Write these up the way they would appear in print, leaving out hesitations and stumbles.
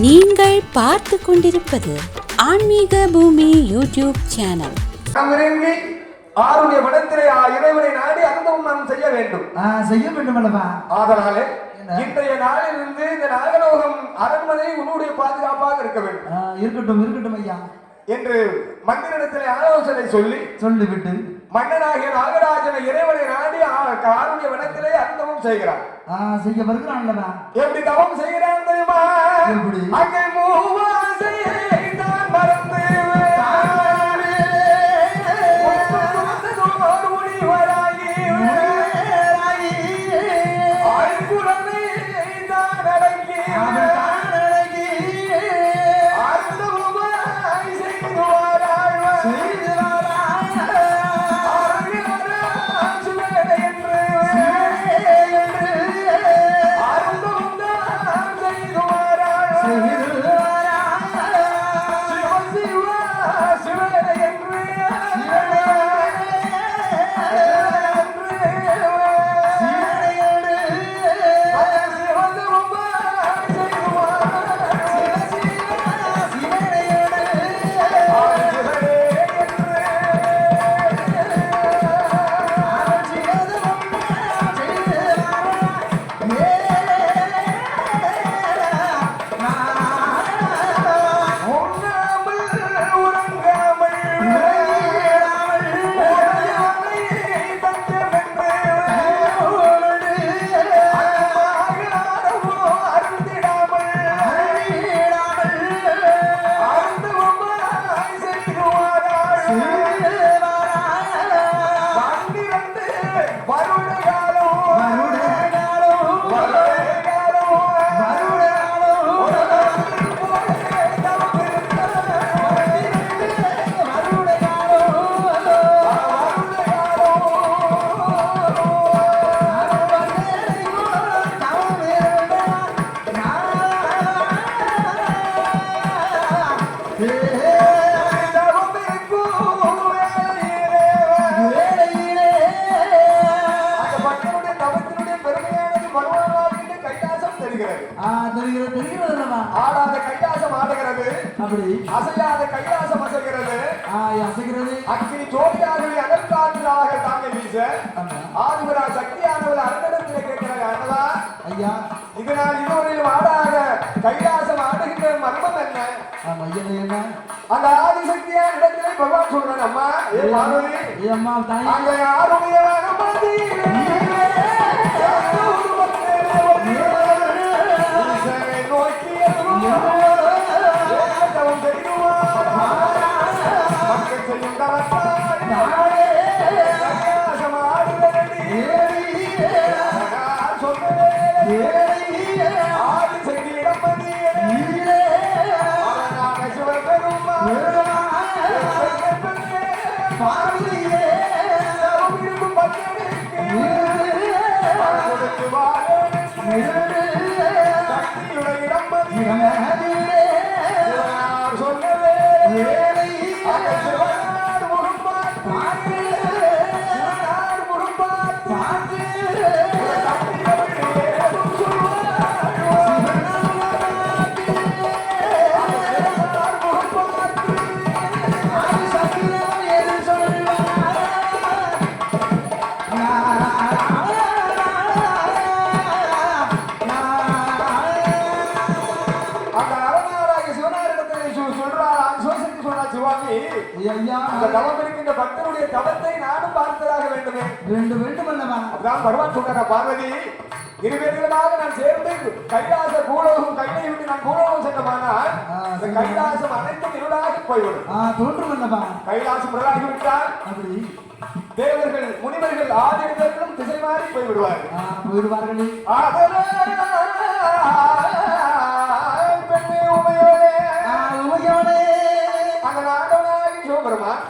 நீங்கள் பார்த்து கொண்டிருப்பது ஆன்மீக பூமி யூடியூப் சேனல். ஆருடைய வனத்திலே இறைவனை நாடி அனுபவம் நாம் செய்ய வேண்டும் அல்லவா? ஆதலாலே இன்றைய நாளிலிருந்து இந்த நாகலோகம் அரண்மனை உன்னுடைய பாதுகாப்பாக இருக்க வேண்டும். இருக்கட்டும் ஐயா என்று மன்னனிடத்திலே ஆலோசனை சொல்லிவிட்டு மன்னனாகிய நாகராஜனை இறைவனை நாடி ஆருடைய வனத்திலே அனுபவம் செய்கிறார். செய்ய வருகிறான் அல்லவா? எப்படி தவம் செய்கிறான் தெரியுமா? அங்கே மூவாசையை தான் மறந்து ஆடாத கைலாசம் ஆடுகிறது, அசையாத கைலாசம் அசைகிறது. அக்கினி ஜோதியாகவே அனற்காற்றாக தாங்க வீச ஆதிபரா சக்தியானவர் அரங்கத்தில் கேட்கிறார். அண்ணா ஐயா, இதனால் இதுவரையிலும் ஆடாத கைலாசம் ஆடுகின்ற மர்மம் என்ன? அந்த ஆதிசக்தியான இடத்திலே பகவான் சொல்றான், அம்மா ஏ பார்வதி, அங்க யாருடைய பக்தருடைய தவத்தை நானும் பார்த்ததாக வேண்டும் அல்லவா? அதான் பகவான் சொல்றாரா, பார்வதி இருவேறுகளாக நான் சேர்ந்து கைலாச பூலோகம் கையை விட்டு நான் பூலோகம் சென்றமானால் இந்த கைலாசம் அனைத்தும் இருளாக போய்விடும். தோன்றும் அல்லவா? கைலாசம் இருளாகி விட்டால் அப்படி தேவர்கள் முனிவர்கள் ஆதிர்களும் திசை மாறி போய்விடுவார்கள். அந்த நாடனாகி சிவபெருமான்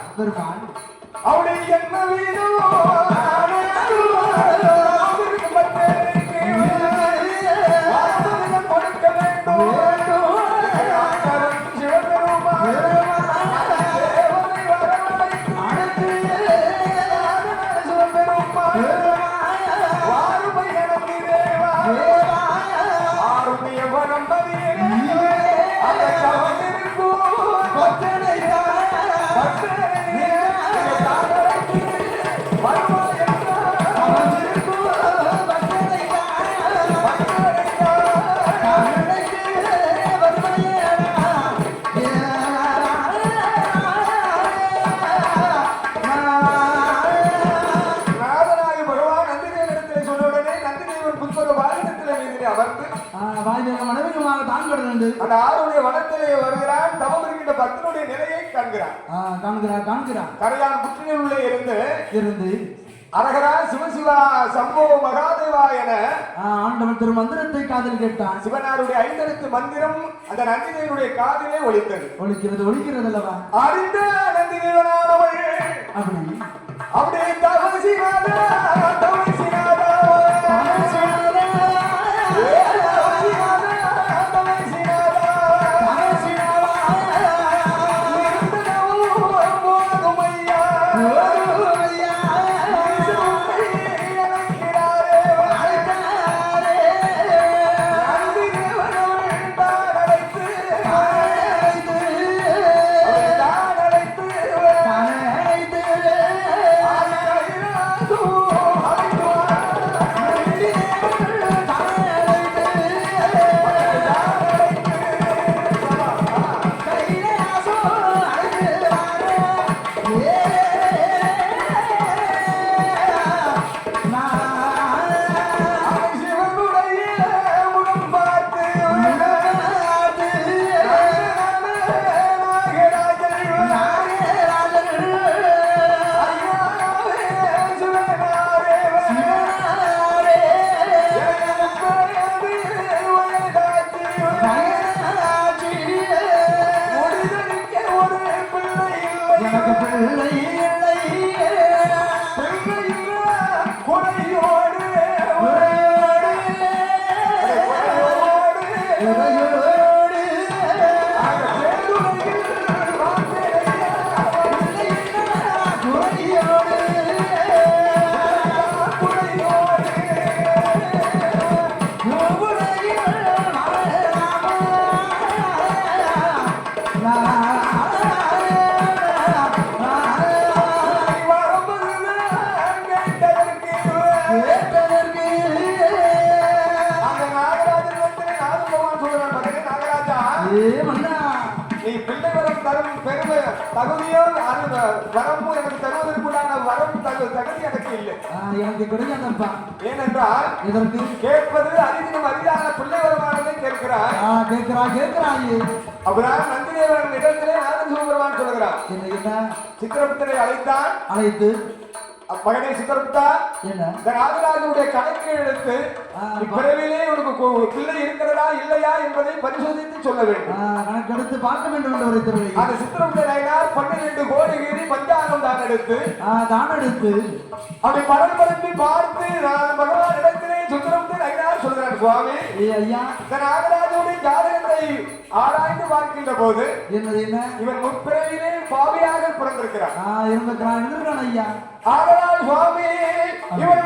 அவருடைய என்ன வீடும் கொடுக்க வேண்டும். ஆருடைய வரம் அந்த ஆறுடைய வனத்திலே வருகிறான். தவம் இருக்கின்ற பக்தனுடைய நிலையை காண்கிறான். கரையான் புற்றினில் உள்ளே இருந்து அரகரா சிவசிவா சம்போ மகாதேவா என ஆண்டவன் திரு மந்திரத்தை காதில் கேட்டான். சிவனாருடைய 5 எழுத்து மந்திரம் அந்த நந்திதேவனுடைய காதிலே ஒலிக்கிறது அல்லவா? அறிந்த நந்திதேவனானவள் அப்படியே தவசினாதா தவசினாதா ஏனென்றால் இதற்கு கேட்பது அரிதினும் அரிதான பிள்ளை வருமானதை கேட்கிறார். அப்புறம் நந்திதேவன் இடத்திலே நாதன் சிவபெருமான் சொல்கிறார். சித்திரபுத்தரை அழைத்து மகனே சித்திரபுத்தா, இந்த ராஜராஜனுடைய கணக்கை எடுத்து பிறவிலே உனக்கு பிள்ளை இருக்கிறதா இல்லையா என்பதை பரிசோதித்து சொல்ல வேண்டும். கணக்கெடுத்து பார்க்க வேண்டும் என்று ஒரு திருவை. அந்த சித்திரபுத்தர் 12 கோடி கீரி பஞ்சாங்கம் தான் எடுத்து அப்படி படம் பரப்பி பார்த்து பகவான் இடத்திலே சித்திரபுத்தர் சொல்கிறார், சுவாமி ஐயா, இந்த ராஜராஜனுடைய ஜாதகத்தை ஆராய்ந்து பார்க்கின்ற போது இவன் முற்பிறவிலே பாவியாக பிறந்திருக்கிறான். இருந்திருக்கிறான் ஐயா. ஆதலால் சுவாமி இவன்